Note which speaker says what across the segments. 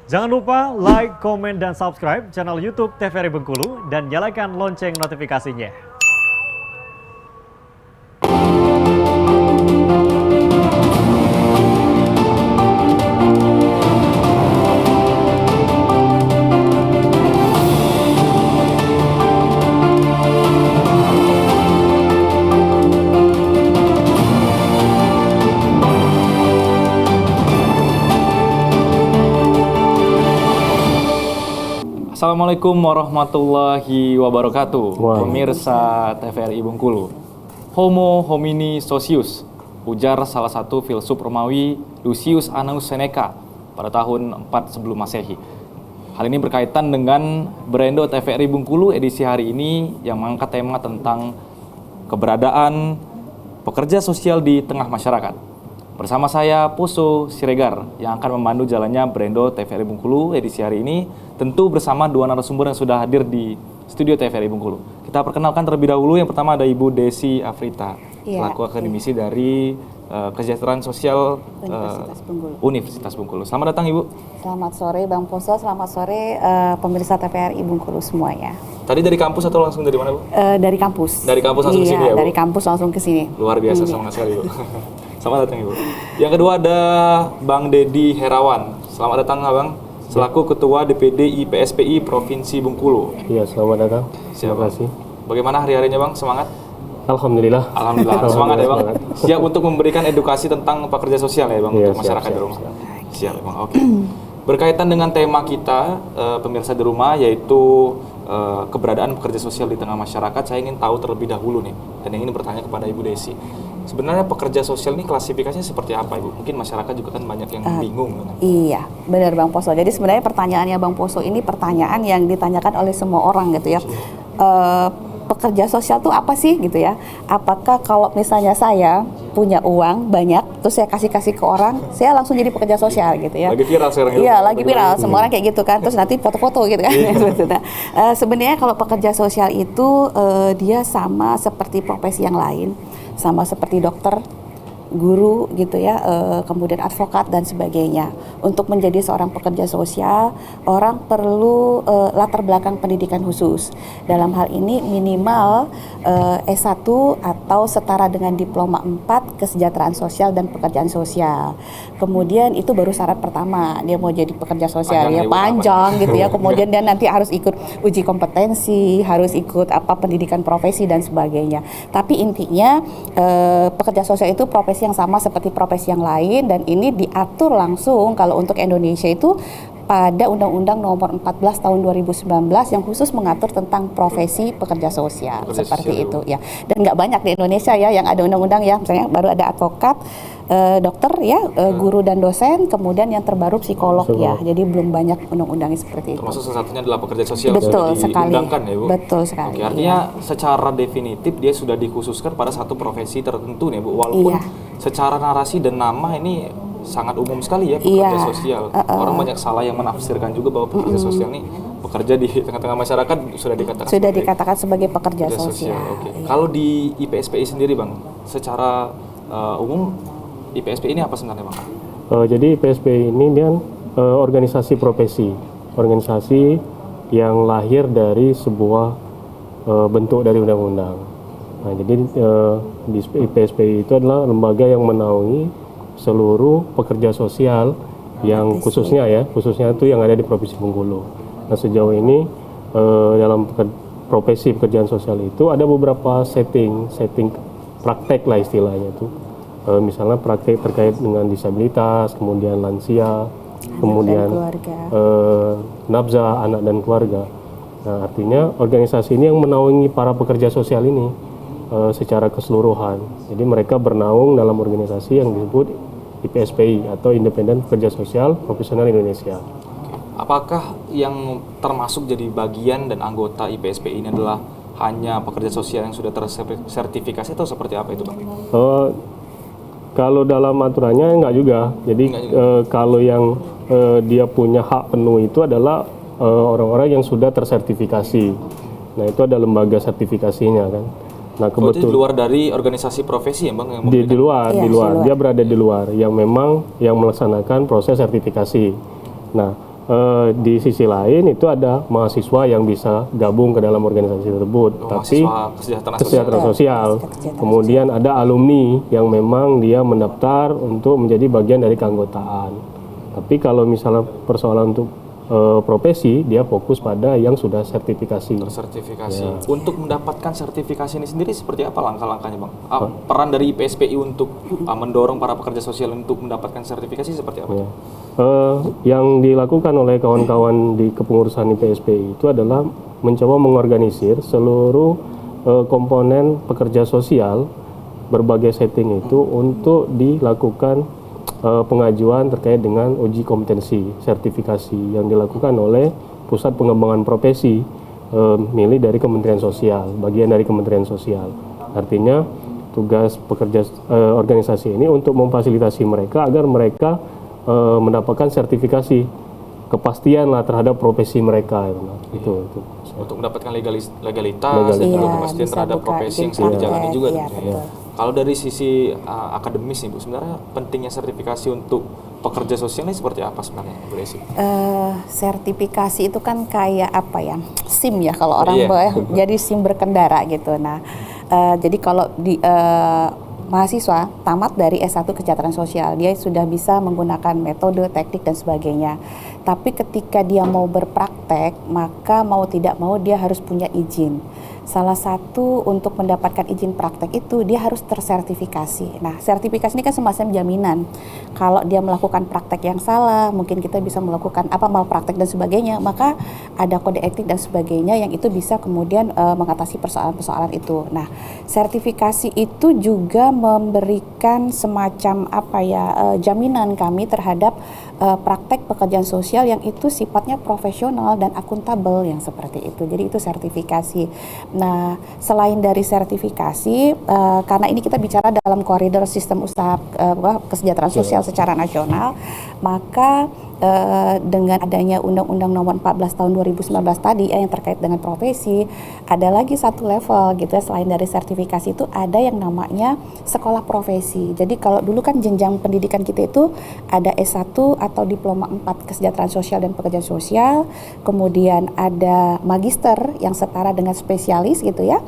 Speaker 1: Jangan lupa like, komen, dan subscribe channel YouTube TVRI Bengkulu dan nyalakan lonceng notifikasinya.
Speaker 2: Assalamualaikum warahmatullahi wabarakatuh. Pemirsa TVRI Bengkulu. Homo homini socius, ujar salah satu filsuf Romawi Lucius Annus Seneca pada tahun 4 sebelum Masehi. Hal ini berkaitan dengan Brendo TVRI Bengkulu edisi hari ini yang mengangkat tema tentang keberadaan pekerja sosial di tengah masyarakat. Bersama saya Poso Siregar yang akan memandu jalannya Brendo TVRI Bengkulu edisi hari ini, tentu bersama dua narasumber yang sudah hadir di studio TVRI Bengkulu. Kita perkenalkan terlebih dahulu, yang pertama ada Ibu Desi Afrita, selaku akademisi dari Kesejahteraan Sosial Universitas Bengkulu. Selamat datang Ibu.
Speaker 3: Selamat sore Bang Poso, selamat sore pemirsa TVRI Bengkulu semuanya.
Speaker 2: Tadi dari kampus atau langsung dari mana Bu?
Speaker 3: Dari kampus.
Speaker 2: Dari kampus langsung ke sini ya Bu?
Speaker 3: Dari kampus langsung ke sini.
Speaker 2: Luar biasa, semangat sekali Bu. Selamat datang Ibu. Yang kedua ada Bang Dedi Herawan. Selamat datang Abang, selaku Ketua DPD IPSPI Provinsi Bengkulu.
Speaker 4: Iya, selamat datang.
Speaker 2: Terima kasih. Bagaimana hari-harinya Bang? Semangat?
Speaker 4: Alhamdulillah.
Speaker 2: Alhamdulillah. Semangat ya Bang. Siap untuk memberikan edukasi tentang pekerja sosial ya Bang,
Speaker 4: Iya,
Speaker 2: untuk masyarakat di rumah. Siap Bang. Oke. Berkaitan dengan tema kita, pemirsa di rumah, yaitu keberadaan pekerja sosial di tengah masyarakat, saya ingin tahu terlebih dahulu nih, dan ingin bertanya kepada Ibu Desi. Sebenarnya pekerja sosial ini klasifikasinya seperti apa Ibu? Mungkin masyarakat juga kan banyak yang bingung.
Speaker 3: Iya, benar Bang Poso. Jadi sebenarnya pertanyaannya Bang Poso ini pertanyaan yang ditanyakan oleh semua orang gitu ya. Pekerja sosial itu apa sih gitu ya? Apakah kalau misalnya saya punya uang banyak, terus saya kasih ke orang, saya langsung jadi pekerja sosial gitu ya?
Speaker 2: Lagi viral sekarang.
Speaker 3: Iya, lagi viral. Semua orang kayak gitu kan. Terus nanti foto-foto gitu kan. Nah, sebenarnya kalau pekerja sosial itu dia sama seperti profesi yang lain, sama seperti dokter, guru gitu ya, kemudian advokat dan sebagainya. Untuk menjadi seorang pekerja sosial, orang perlu latar belakang pendidikan khusus. Dalam hal ini minimal S1 atau setara dengan diploma 4 kesejahteraan sosial dan pekerjaan sosial. Kemudian itu baru syarat pertama, dia mau jadi pekerja sosial panjang gitu ya. Kemudian dia nanti harus ikut uji kompetensi, harus ikut pendidikan profesi dan sebagainya. Tapi intinya pekerja sosial itu profesi yang sama seperti profesi yang lain, dan ini diatur langsung kalau untuk Indonesia itu pada Undang-Undang Nomor 14 Tahun 2019 yang khusus mengatur tentang profesi pekerja sosial seperti itu ya. Dan nggak banyak di Indonesia ya yang ada undang-undang ya, misalnya baru ada advokat, dokter ya, guru dan dosen, kemudian yang terbaru psikolog ya. Jadi belum banyak undang-undangnya seperti itu.
Speaker 2: Termasuk salah satunya adalah pekerja sosial.
Speaker 3: Betul sekali.
Speaker 2: Diundangkan ya Bu?
Speaker 3: Betul sekali.
Speaker 2: Oke, artinya secara definitif dia sudah dikhususkan pada satu profesi tertentu nih Bu, walaupun secara narasi dan nama ini sangat umum sekali ya pekerja sosial. Orang banyak salah yang menafsirkan juga bahwa pekerja sosial ini bekerja di tengah-tengah masyarakat sudah dikatakan
Speaker 3: sebagai pekerja sosial.
Speaker 2: Oke. Kalau di IPSPI sendiri Bang, secara umum IPSPI ini apa sebenarnya Bang?
Speaker 4: Jadi IPSPI ini dia organisasi profesi, organisasi yang lahir dari sebuah bentuk dari undang-undang. Nah, jadi di IPSPI itu adalah lembaga yang menaungi seluruh pekerja sosial yang khususnya itu yang ada di Provinsi Bengkulu. Nah, sejauh ini dalam profesi pekerjaan sosial itu ada beberapa setting praktek lah istilahnya itu. Misalnya praktek terkait dengan disabilitas, kemudian lansia, kemudian nafza, anak dan keluarga. Nah, artinya organisasi ini yang menaungi para pekerja sosial ini secara keseluruhan. Jadi mereka bernaung dalam organisasi yang disebut IPSPI atau Independen Pekerja Sosial Profesional Indonesia.
Speaker 2: Apakah yang termasuk jadi bagian dan anggota IPSPI ini adalah hanya pekerja sosial yang sudah tersertifikasi atau seperti apa itu Bang?
Speaker 4: Kalau dalam aturannya enggak juga. Jadi kalau yang dia punya hak penuh itu adalah orang-orang yang sudah tersertifikasi. Nah, itu ada lembaga sertifikasinya kan. Nah,
Speaker 2: kebetulan di luar dari organisasi profesi ya Bang?
Speaker 4: Di luar. Dia berada di luar yang memang yang melaksanakan proses sertifikasi. Nah, di sisi lain itu ada mahasiswa yang bisa gabung ke dalam organisasi tersebut, tapi kesejahteraan sosial. Kemudian ada alumni yang memang dia mendaftar untuk menjadi bagian dari keanggotaan. Tapi kalau misalnya persoalan untuk profesi, dia fokus pada yang sudah sertifikasi.
Speaker 2: Tersertifikasi. Ya. Untuk mendapatkan sertifikasi ini sendiri seperti apa langkah-langkahnya, Bang? Peran dari IPSPI untuk mendorong para pekerja sosial untuk mendapatkan sertifikasi seperti apa?
Speaker 4: Ya. Yang dilakukan oleh kawan-kawan di kepengurusan IPSPI itu adalah mencoba mengorganisir seluruh komponen pekerja sosial berbagai setting itu untuk dilakukan pengajuan terkait dengan uji kompetensi sertifikasi yang dilakukan oleh Pusat Pengembangan Profesi milik dari Kementerian Sosial, bagian dari Kementerian Sosial. Artinya tugas pekerja organisasi ini untuk memfasilitasi mereka agar mereka mendapatkan sertifikasi, kepastian lah terhadap profesi mereka. Itu.
Speaker 2: Untuk mendapatkan legalitas dan juga kepastian terhadap profesi yang sedang dijalani juga. Kalau dari sisi akademis nih Bu, sebenarnya pentingnya sertifikasi untuk pekerja sosial ini seperti apa sebenarnya Bu Desi?
Speaker 3: Sertifikasi itu kan kayak apa ya, SIM ya kalau orang jadi SIM berkendara gitu. Nah, jadi kalau di mahasiswa tamat dari S1 Kesejahteraan Sosial, dia sudah bisa menggunakan metode, teknik dan sebagainya. Tapi ketika dia mau berpraktek, maka mau tidak mau dia harus punya izin. Salah satu untuk mendapatkan izin praktek itu dia harus tersertifikasi. Nah, sertifikasi ini kan semacam jaminan. Kalau dia melakukan praktek yang salah, mungkin kita bisa melakukan malpraktek dan sebagainya, maka ada kode etik dan sebagainya yang itu bisa kemudian mengatasi persoalan-persoalan itu. Nah, sertifikasi itu juga memberikan semacam jaminan kami terhadap praktek pekerjaan sosial yang itu sifatnya profesional dan akuntabel yang seperti itu. Jadi itu sertifikasi. Nah, selain dari sertifikasi, karena ini kita bicara dalam koridor sistem usaha kesejahteraan sosial secara nasional, maka dengan adanya Undang-Undang Nomor 14 Tahun 2019 tadi yang terkait dengan profesi, ada lagi satu level gitu ya, selain dari sertifikasi itu ada yang namanya sekolah profesi. Jadi kalau dulu kan jenjang pendidikan kita itu ada S1 atau diploma 4 kesejahteraan sosial dan pekerjaan sosial, kemudian ada magister yang setara dengan spesialis gitu ya,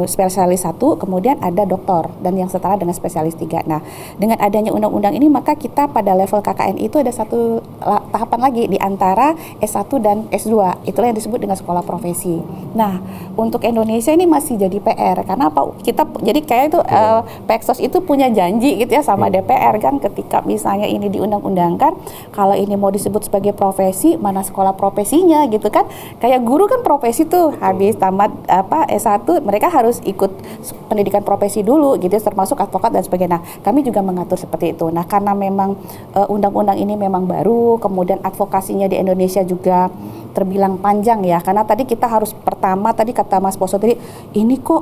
Speaker 3: spesialis 1, kemudian ada doktor dan yang setara dengan spesialis 3. Nah, dengan adanya undang-undang ini maka kita pada level KKN itu ada satu tahapan lagi di antara S1 dan S2, itulah yang disebut dengan sekolah profesi. Nah, untuk Indonesia ini masih jadi PR, karena apa? Kita jadi kayak itu Peksos itu punya janji gitu ya sama DPR kan, ketika misalnya ini diundang-undangkan, kalau ini mau disebut sebagai profesi, mana sekolah profesinya gitu kan? Kayak guru kan profesi tuh, habis tamat S1 mereka harus ikut pendidikan profesi dulu gitu, termasuk advokat dan sebagainya. Nah, kami juga mengatur seperti itu. Nah, karena memang undang-undang ini memang baru, kemudian advokasinya di Indonesia juga terbilang panjang ya, karena tadi kita harus pertama tadi kata Mas Poso tadi, ini kok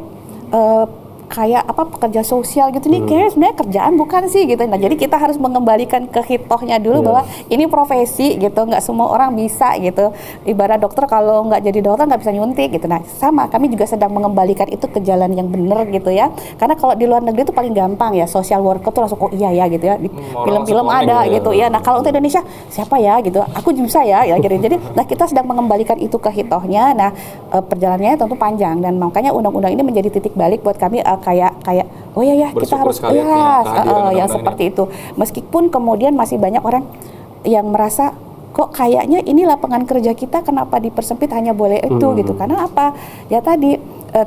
Speaker 3: kayak pekerja sosial gitu nih, kayak sebenarnya kerjaan bukan sih gitu. Nah, jadi kita harus mengembalikan ke hitohnya dulu bahwa ini profesi gitu, nggak semua orang bisa gitu. Ibarat dokter kalau nggak jadi dokter nggak bisa nyuntik gitu. Nah, sama kami juga sedang mengembalikan itu ke jalan yang benar gitu ya. Karena kalau di luar negeri itu paling gampang ya, social worker tuh langsung iya ya gitu ya. Di film-film ada gitu ya. Nah, kalau untuk Indonesia siapa ya gitu, aku bisa ya gitu. Jadi kita sedang mengembalikan itu ke hitohnya. Nah, perjalanannya tentu panjang dan makanya undang-undang ini menjadi titik balik buat kami kayak oh ya kita harus yang seperti itu. Meskipun kemudian masih banyak orang yang merasa kok kayaknya ini lapangan kerja kita kenapa dipersempit hanya boleh itu gitu. Karena apa? Ya tadi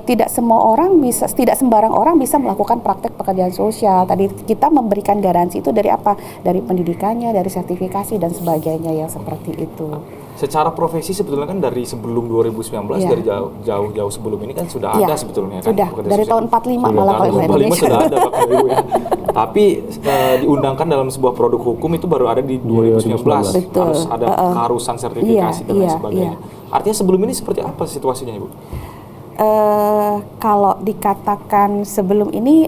Speaker 3: tidak sembarang orang bisa melakukan praktek pekerjaan sosial. Tadi kita memberikan garansi itu dari apa? Dari pendidikannya, dari sertifikasi dan sebagainya yang seperti itu.
Speaker 2: Secara profesi sebetulnya kan dari sebelum 2019, dari jauh-jauh sebelum ini kan sudah ada sebetulnya kan.
Speaker 3: Sudah, dari tahun 45 malah kalau di Indonesia.
Speaker 2: Sudah ada Bapak Ibu ya. Tapi diundangkan dalam sebuah produk hukum itu baru ada di 2019.
Speaker 3: Betul.
Speaker 2: Harus ada keharusan sertifikasi dan lain sebagainya. Artinya sebelum ini seperti apa situasinya Ibu?
Speaker 3: Kalau dikatakan sebelum ini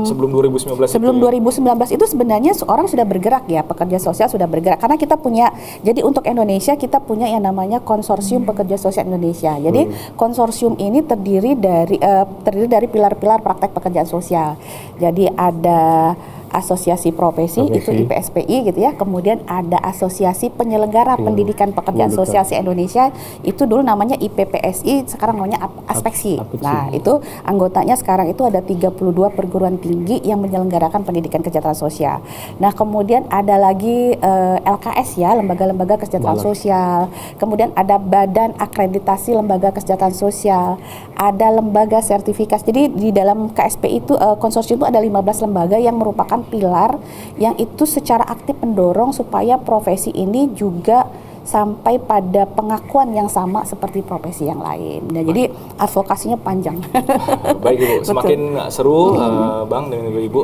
Speaker 2: sebelum 2019
Speaker 3: sebelum 2019 itu sebenarnya seorang sudah bergerak ya, pekerja sosial sudah bergerak karena kita punya, jadi untuk Indonesia kita punya yang namanya Konsorsium Pekerja Sosial Indonesia. Jadi konsorsium ini terdiri dari pilar-pilar praktek pekerjaan sosial. Jadi ada asosiasi profesi itu IPSPI gitu ya. Kemudian ada asosiasi penyelenggara pendidikan pekerjaan sosial se-Indonesia, itu dulu namanya IPPSI, sekarang namanya Aspeksi. Nah, itu anggotanya sekarang itu ada 32 perguruan tinggi yang menyelenggarakan pendidikan kesejahteraan sosial. Nah, kemudian ada lagi LKS ya, lembaga-lembaga kesejahteraan sosial. Kemudian ada Badan Akreditasi Lembaga Kesejahteraan Sosial, ada lembaga sertifikasi. Jadi di dalam KSP itu konsorsium itu ada 15 lembaga yang merupakan pilar yang itu secara aktif mendorong supaya profesi ini juga sampai pada pengakuan yang sama seperti profesi yang lain. Nah, jadi advokasinya panjang.
Speaker 2: Baik Ibu, semakin seru Bang dan Ibu,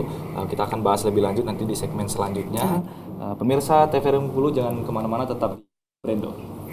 Speaker 2: kita akan bahas lebih lanjut nanti di segmen selanjutnya. Pemirsa TVRI Bengkulu jangan kemana-mana, tetap di Brendo.